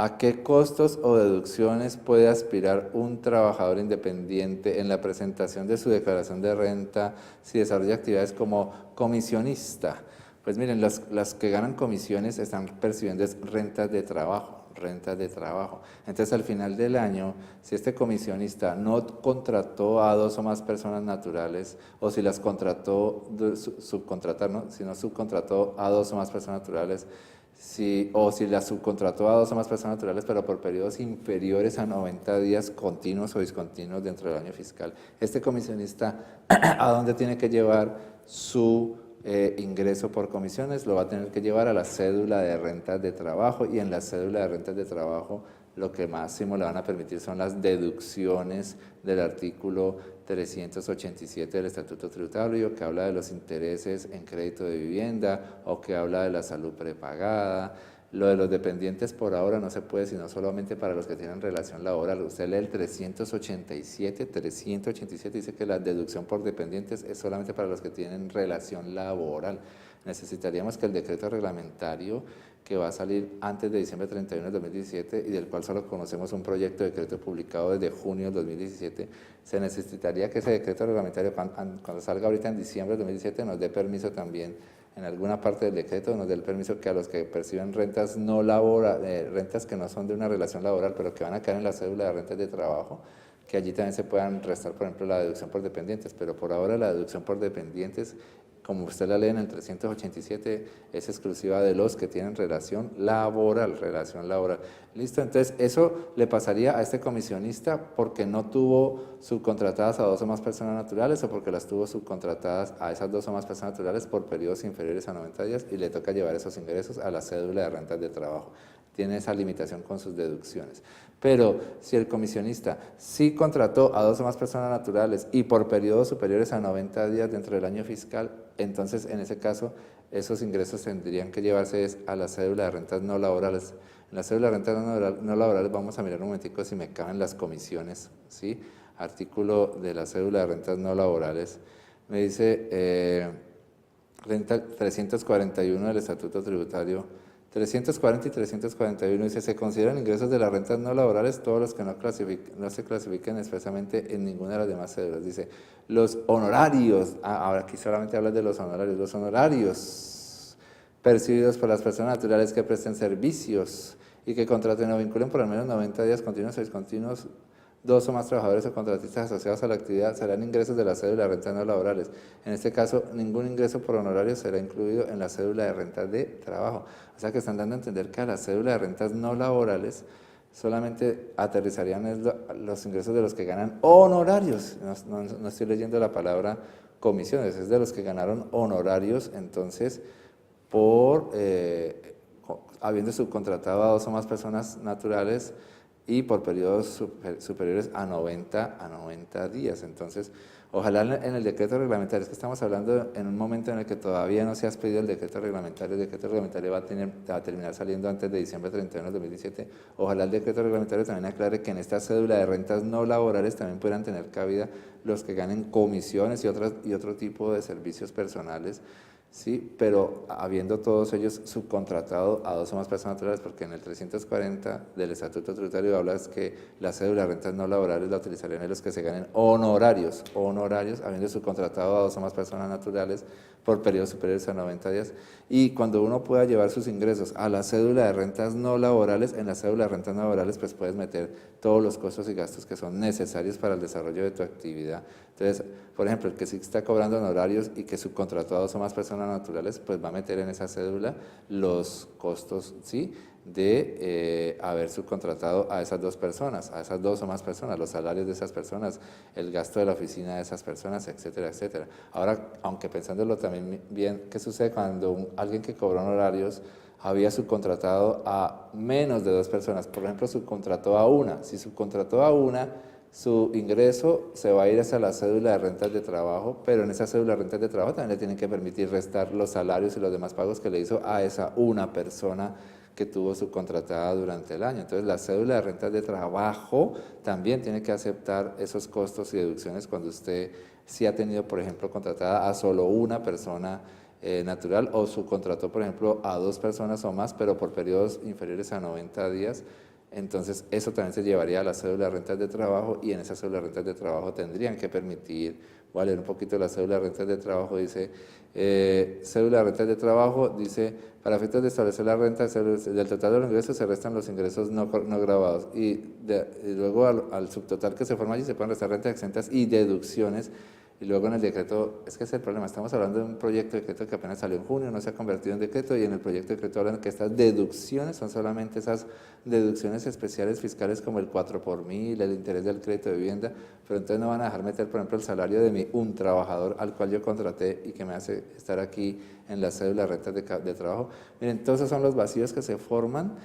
¿A qué costos o deducciones puede aspirar un trabajador independiente en la presentación de su declaración de renta si desarrolla actividades como comisionista? Pues miren, las que ganan comisiones están percibiendo rentas de trabajo, rentas de trabajo. Entonces, al final del año, si este comisionista no contrató a dos o más personas naturales, o si las contrató, subcontratar, ¿no? Si no subcontrató a dos o más personas naturales, o si la subcontrató a dos o más personas naturales, pero por periodos inferiores a 90 días continuos o discontinuos dentro del año fiscal. Este comisionista, ¿a dónde tiene que llevar su ingreso por comisiones? Lo va a tener que llevar a la cédula de rentas de trabajo, y en la cédula de rentas de trabajo lo que máximo le van a permitir son las deducciones del artículo 387 del Estatuto Tributario, que habla de los intereses en crédito de vivienda o que habla de la salud prepagada. Lo de los dependientes por ahora no se puede, sino solamente para los que tienen relación laboral. Usted lee el 387 dice que la deducción por dependientes es solamente para los que tienen relación laboral. Necesitaríamos que el decreto reglamentario que va a salir antes de diciembre 31 de 2017 y del cual solo conocemos un proyecto de decreto publicado desde junio del 2017, se necesitaría que ese decreto reglamentario cuando salga ahorita en diciembre del 2017 nos dé permiso también en alguna parte del decreto, nos dé el permiso que a los que perciben rentas no rentas que no son de una relación laboral, pero que van a caer en la cédula de rentas de trabajo, que allí también se puedan restar, por ejemplo, la deducción por dependientes, pero por ahora la deducción por dependientes, como usted la lee en el 387, es exclusiva de los que tienen relación laboral, Listo, entonces eso le pasaría a este comisionista porque no tuvo subcontratadas a dos o más personas naturales, o porque las tuvo subcontratadas a esas dos o más personas naturales por periodos inferiores a 90 días y le toca llevar esos ingresos a la cédula de rentas de trabajo. Tiene esa limitación con sus deducciones. Pero si el comisionista sí contrató a dos o más personas naturales y por periodos superiores a 90 días dentro del año fiscal, entonces en ese caso esos ingresos tendrían que llevarse a la cédula de rentas no laborales. En la cédula de rentas no laborales vamos a mirar un momentico si me caben las comisiones, ¿sí? Artículo de la cédula de rentas no laborales. Me dice renta 341 del Estatuto Tributario. 340 y 341 dice, se consideran ingresos de las rentas no laborales todos los que no se clasifiquen expresamente en ninguna de las demás cédulas. Dice, los honorarios, ahora aquí solamente habla de los honorarios percibidos por las personas naturales que presten servicios y que contraten o vinculen por al menos 90 días continuos o discontinuos dos o más trabajadores o contratistas asociados a la actividad serán ingresos de la cédula de rentas no laborales. En este caso, ningún ingreso por honorarios será incluido en la cédula de rentas de trabajo. O sea que están dando a entender que a la cédula de rentas no laborales solamente aterrizarían los ingresos de los que ganan honorarios. No estoy leyendo la palabra comisiones, es de los que ganaron honorarios, entonces, habiendo subcontratado a dos o más personas naturales y por periodos superiores a 90 días. Entonces, ojalá en el decreto reglamentario, es que estamos hablando en un momento en el que todavía no se ha expedido el decreto reglamentario va a terminar saliendo antes de diciembre 31 de 2017, ojalá el decreto reglamentario también aclare que en esta cédula de rentas no laborales también puedan tener cabida los que ganen comisiones y otro tipo de servicios personales, sí, pero habiendo todos ellos subcontratado a dos o más personas naturales, porque en el 340 del Estatuto Tributario habla que la cédula de rentas no laborales la utilizarían los que se ganen honorarios, habiendo subcontratado a dos o más personas naturales por periodos superiores a 90 días. Y cuando uno pueda llevar sus ingresos a la cédula de rentas no laborales, en la cédula de rentas no laborales pues puedes meter todos los costos y gastos que son necesarios para el desarrollo de tu actividad. Entonces, por ejemplo, el que sí está cobrando honorarios y que subcontrató a dos o más personas naturales, pues va a meter en esa cédula los costos, ¿sí?, de haber subcontratado a esas dos personas, a esas dos o más personas, los salarios de esas personas, el gasto de la oficina de esas personas, etcétera, etcétera. Ahora, aunque pensándolo también bien, ¿qué sucede cuando alguien que cobró honorarios había subcontratado a menos de dos personas? Por ejemplo, subcontrató a una. Si subcontrató a una, su ingreso se va a ir hacia la cédula de rentas de trabajo, pero en esa cédula de rentas de trabajo también le tienen que permitir restar los salarios y los demás pagos que le hizo a esa una persona que tuvo subcontratada durante el año. Entonces, la cédula de rentas de trabajo también tiene que aceptar esos costos y deducciones cuando usted sí ha tenido, por ejemplo, contratada a solo una persona natural, o subcontrató, por ejemplo, a dos personas o más, pero por periodos inferiores a 90 días, Entonces, eso también se llevaría a la cédula de rentas de trabajo y en esa cédula de rentas de trabajo tendrían que permitir, voy a leer un poquito la cédula de rentas de trabajo, dice, cédula de rentas de trabajo, dice, para efectos de establecer la renta del total de los ingresos se restan los ingresos no grabados y luego al subtotal que se forma allí se pueden restar rentas exentas y deducciones. Y luego en el decreto, es que es el problema, estamos hablando de un proyecto de decreto que apenas salió en junio, no se ha convertido en decreto, y en el proyecto de decreto hablan que estas deducciones son solamente esas deducciones especiales fiscales como el 4 por mil, el interés del crédito de vivienda, pero entonces no van a dejar meter, por ejemplo, el salario de un trabajador al cual yo contraté y que me hace estar aquí en la cédula de rentas de trabajo. Miren, todos esos son los vacíos que se forman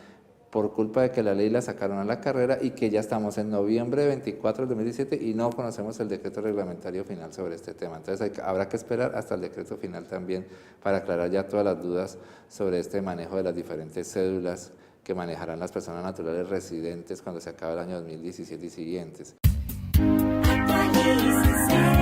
por culpa de que la ley la sacaron a la carrera y que ya estamos en noviembre 24 del 2017 y no conocemos el decreto reglamentario final sobre este tema. Entonces habrá que esperar hasta el decreto final también para aclarar ya todas las dudas sobre este manejo de las diferentes cédulas que manejarán las personas naturales residentes cuando se acabe el año 2017 y siguientes. Actualícese.